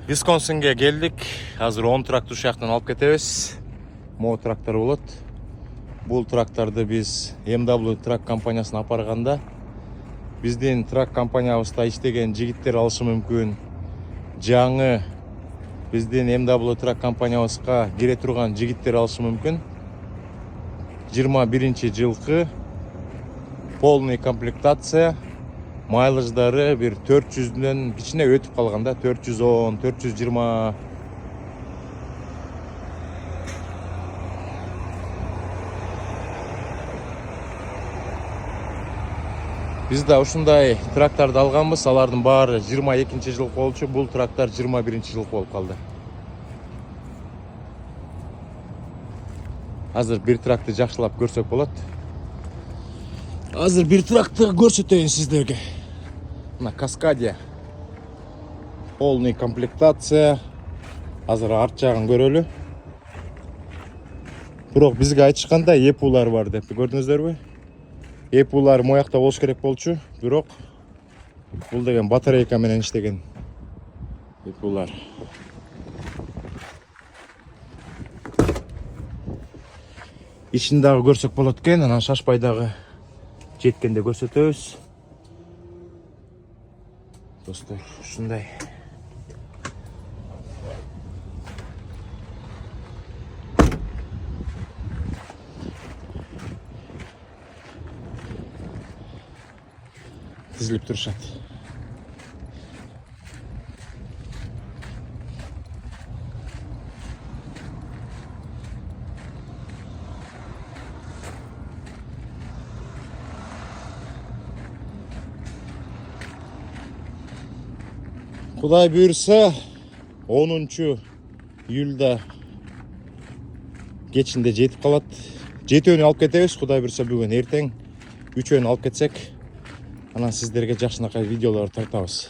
Висконсинге келдик. Азыр 10 трактор шактан алып кетебиз. Мо трактор болот. Бул тракторду биз MW трак компаниясына апарганда биздин трак компаниябызда иштеген жигиттер алышы мүмкүн. Жаңы биздин MW трак компаниябызга кире турган жигиттер алышы мүмкүн. 21-жылкы полный комплектация, майлаждары бир 400дөн кичине өтүп калганда 410, 420. Биз да ушундай тракторду алганбыз. Алардын баары 22-жылкы болчу. Бул трактор 21-жылкы болуп калды. Азыр бир тракты жакшылап көрсөк болот. Азыр бир тракты көрсөтөйүн сиздерге. Мына Каскадия. Полный комплектация. Азыр арт жагын көрөлү. Бирок бизге айтышканда эпулар бар деп. Көрдүңүздөрбү? Эпулар моякта болуш керек болчу. Бирок бул деген батарейка менен иштеген эпулар. Ишин дагы көрсөк болот экен. Анан шашпай дагы жеткенде көрсөтөбүз. Достор, ушундай. Тизилип турушат. Кудай буйрса 10-июлда кечинде жетип калат. 7-өөнү алып кетебиз. Кудай буйрса бүгүн эртең 3-өөнү алып кетсек, анан сиздерге жакшынакай видеолор тартабыз.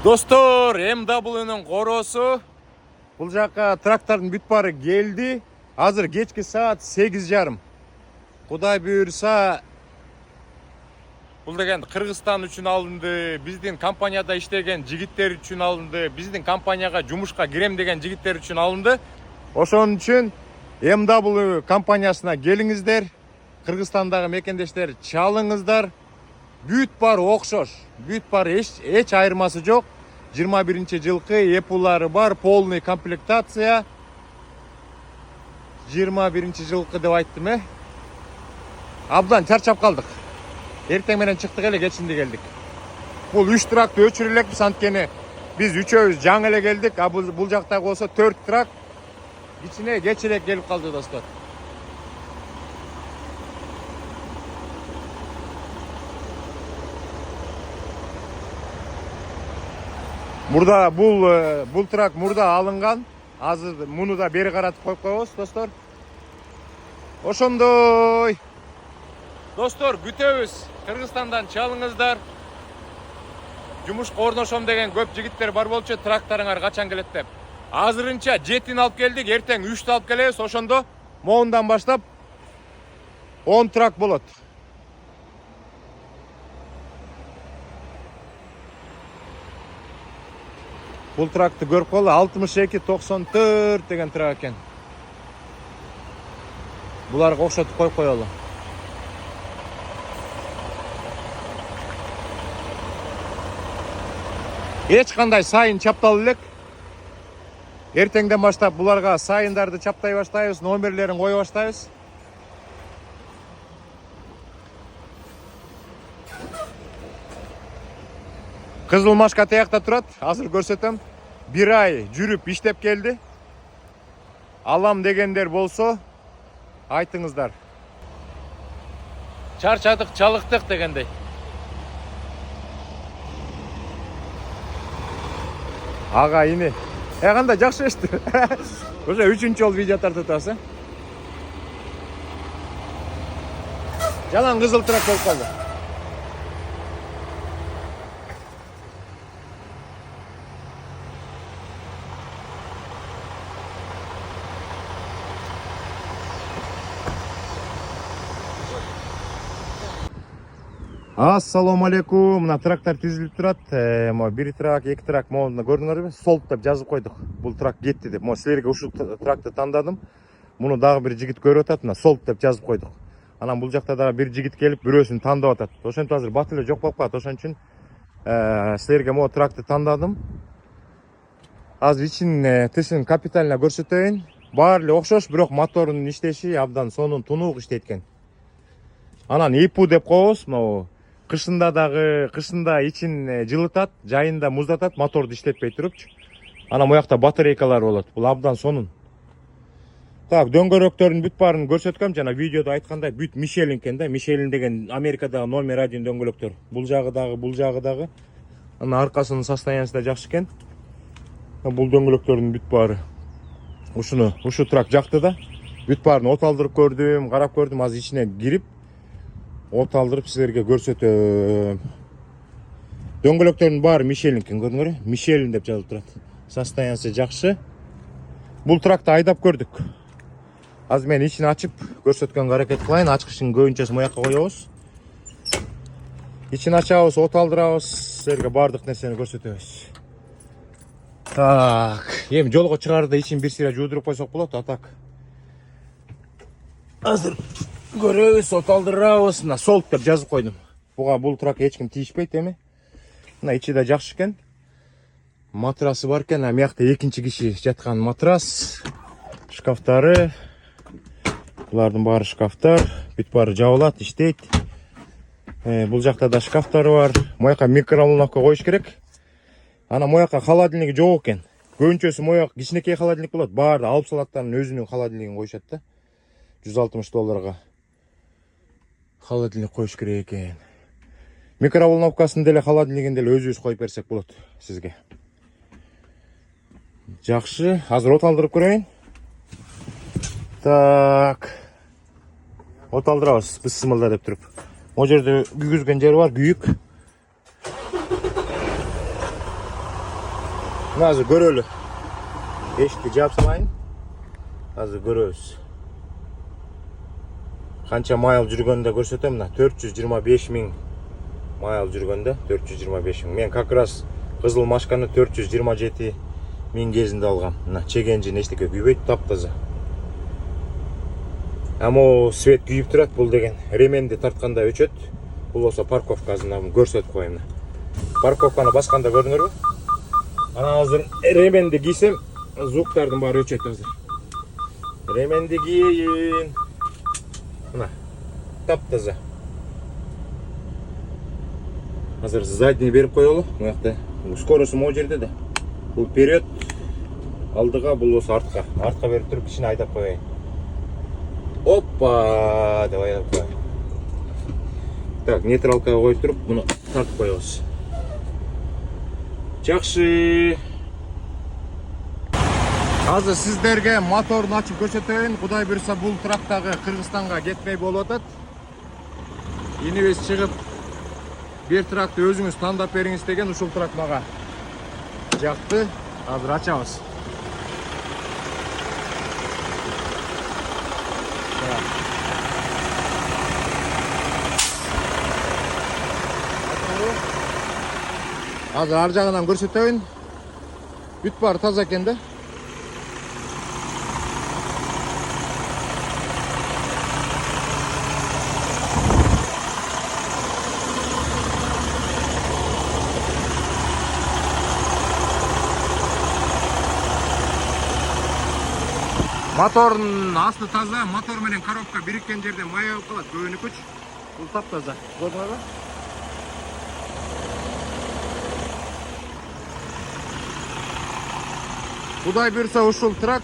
Достор, MW'нун коросу бул жакка трактордун бүт баары келди. Азыр кечки саат 8:30. Кудай буйрса, бул деген Кыргызстан үчүн алынды, биздин компанияда иштеген жигиттер үчүн алынды, биздин компанияга жумушка кирем деген жигиттер үчүн алынды. Ошон үчүн MW компаниясына келиңиздер, Кыргызстандагы мекендештер чалыңыздар. Бүт баары окшош, бүт баары эч айырмасы жок. 21-жылкы эпулары бар, полный комплектация. 21-жылкы деп айттым, Абдан чарчап калдык. Эртең менен чыктык эле, кечинде келдик. Бул 3 тракты өчүрө элекпиз, анткени биз үчөөбүз жаңы эле келдик, а бул жактагы болсо 4 трак ичине кеч эле келип калды, достор. Мурда бул трак мурда алынган. Азыр муну да бери каратып коюп коебуз, достор. Ошондой. Достор, күтөбүз. Кыргызстандан чалыңыздар. Жумушка орношом деген көп жигиттер бар болчу, тракторуңар качан келет деп. Азырынча 7-ни алып келдик, эртең 3-тү алып келебиз. Ошондо моундан баштап 10 трак болот. Бул тракты көрүп калды, 62-94 деген трак экен. Буларга окшотуп коюп коелу. Эч кандай сайын чапталып элек. Эртеңден баштап буларга сайындарды чаптай баштайбыз, номерлерин кое баштайбыз. Кызыл машка таякта турат, азыр көрсөтөм. 1 ай жүрүп иштеп келди. Алам дегендер болсо, айтыңыздар. Чарчадык, чалыктык дегендей. Ага, ини. Кандай жакшы эшти. Уже 3-чү жол видео тартып атабыз. Жалаң кызыл трак болуп калды. Ассаламу алейкум. Мына трактор тизилип турат. 1 трак, 2 трак моунда көрдүңөрбү? Солт деп жазып койдук. Бул трак кетти деп. Силерге ушул тракты тандадым. Муну дагы бир жигит көрүп атат. Мына солт деп жазып койдук. Анан бул жакта дагы бир жигит келип, бирөөсүн тандап атат. Ошентип азыр бат эле жок болуп калат. Ошон үчүн силерге могу тракты тандадым. Азыр ичин тышын капитально көрсөтөйүн. Баары эле окшош, бирок моторунун иштеши абдан сонун тунук иштейт экен. Анан ипу деп коебуз. Могу кышында ичин жылытат, жайында муздатат, моторду иштетпей турупчу. Анан буякта батарейкалар болот. Бул абдан сонун. Так, дөңгөрөктөрдүн бүт баарын көрсөткөм, жана видеодо айткандай бүт Мишелин экен да. Мишелин деген Америкадагы номер 1 дөңгөлөктөр. Бул жагы дагы. Анан аркасынын состояниясы да жакшы экен. Бул дөңгөлөктөрдүн бүт баары. Ушу трак жакты да. Бүт баарын от алдырып көрдүм, карап көрдүм. Азыр ичине кирип от алдырып силерге көрсөтөм. Дөңгөлөктөрдүн баары Мишелин экен, көрдүңөрбү? Мишелин деп жазылып турат. Состояниясы жакшы. Бул тракты айдап көрдүк. Азыр мен ичин ачып көрсөткөнгө аракет кылайын. Ачкычын көбүнчөсүн моякка коебуз. Ичин ачабыз, от алдырабыз, силерге баардык нерсени көрсөтөбүз. Так, эми жолго чыгаарда ичин бир сыйра жуудуруп койсок болот, а так. Азыр көрөбүз, от алдырабыз. Мына солт деп жазып койдум. Бул трак эч ким тийишпейт эми. Мына ичи да жакшы экен. Матрасы бар экен, мыякта экинчи киши жаткан матрас. Шкафтары. Булардын баары шкафтар. Бүт баары жабылат, иштейт. Бул жакта да шкафтары бар. Мояка микроволновка коюш керек. Ана мояка холодильник жок экен. Көбүнчөсү мояк кичинекей холодильник болот. Баарды алып салаттардын өзүнүн холодильнигин коюшат да. $160 холодильник коюш керек экен. Микроволновкасын деле холодильнигин деле өзүбүз коюп берсек болот сизге. Жакшы, азыр от алдырып көрөйүн. Так. От алдырабыз, бысымылда деп туруп. Могу жерде күйгүзгөн жери бар, күйүк. Muna azыр көрөлү. Эшикти жаап салайын. Азыр көрөбүз. Канча майыл жүргөндө көрсөтөм мына 425 000 майыл жүргөндө 425 000. Мен как раз кызыл машканы 427 000 кезинде алгам. Мына чегенжин эчтеке күйбөйт, таптаза. Amo свет күйүп турат, бул деген ременди тартканда өчөт. Бул болсо парковкасына көрсөтүп коеюн. Парковканы басканда көрдүңөрбү? Анан азыр ременди кийсем, звуктардын баары өчөт азыр. Ременди кийейин. Мына, таптаза. Азыр задний берип коелу. Мынакта скоросу могу жерде да. Бул вперед, алдыга, бул болсо артка. Артка берип туруп кичине айдап коеюн. Опа, давай айдап. Так, нейтралкага коюп туруп, буну тартып коебуз. Жакшы. Азыр сиздерге моторун ачып көрсөтөйүн. Кудай буйрса бул трактагы Кыргызстанга кетпей болуп атат. Инибиз чыгып, бир тракты өзүңүз тандап бериңиз деген ушул тракт мага жакты. Азыр ачабыз. Азыр ар жагынан көрсөтөйүн. Бүт баары таза экен да. Мотордун асты таза, мотор менен коробка бириккен жерде май алып калат, көбүнүкүч. Бул таптаза. Көрдүңөрбү? Кудай буйрса ушул трак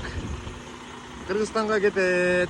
Кыргызстанга кетет.